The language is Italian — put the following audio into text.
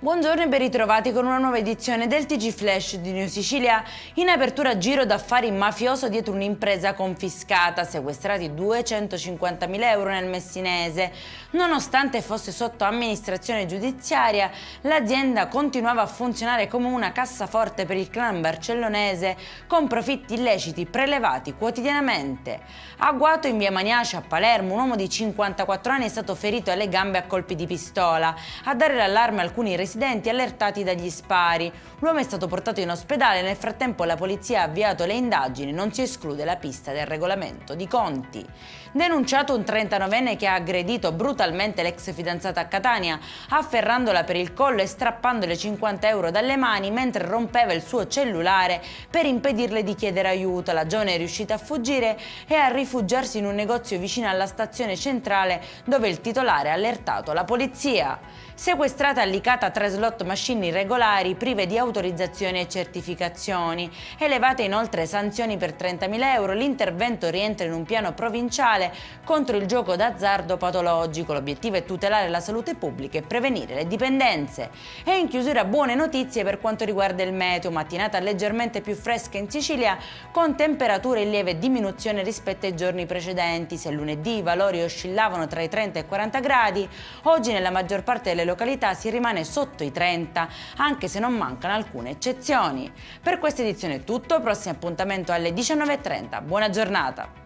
Buongiorno e ben ritrovati con una nuova edizione del TG Flash di New Sicilia. In apertura giro d'affari mafioso dietro un'impresa confiscata, sequestrati 250.000 euro nel Messinese. Nonostante fosse sotto amministrazione giudiziaria, l'azienda continuava a funzionare come una cassaforte per il clan barcellonese, con profitti illeciti prelevati quotidianamente. Agguato in via Maniace a Palermo, un uomo di 54 anni è stato ferito alle gambe a colpi di pistola. A dare l'allarme alcuni residenti allertati dagli spari. L'uomo è stato portato in ospedale, nel frattempo la polizia ha avviato le indagini, non si esclude la pista del regolamento di conti. Denunciato un 39enne che ha aggredito brutalmente l'ex fidanzata a Catania, afferrandola per il collo e strappandole 50 euro dalle mani mentre rompeva il suo cellulare per impedirle di chiedere aiuto. La giovane è riuscita a fuggire e a rifugiarsi in un negozio vicino alla stazione centrale, dove il titolare ha allertato la polizia. Sequestrata e allicata 3 slot machine irregolari prive di autorizzazioni e certificazioni. Elevate inoltre sanzioni per 30.000 euro, l'intervento rientra in un piano provinciale contro il gioco d'azzardo patologico. L'obiettivo è tutelare la salute pubblica e prevenire le dipendenze. E in chiusura buone notizie per quanto riguarda il meteo. Mattinata leggermente più fresca in Sicilia, con temperature in lieve diminuzione rispetto ai giorni precedenti. Se lunedì i valori oscillavano tra i 30 e i 40 gradi, oggi nella maggior parte delle località si rimane sotto i 30, anche se non mancano alcune eccezioni. Per questa edizione è tutto, prossimo appuntamento alle 19:30. Buona giornata!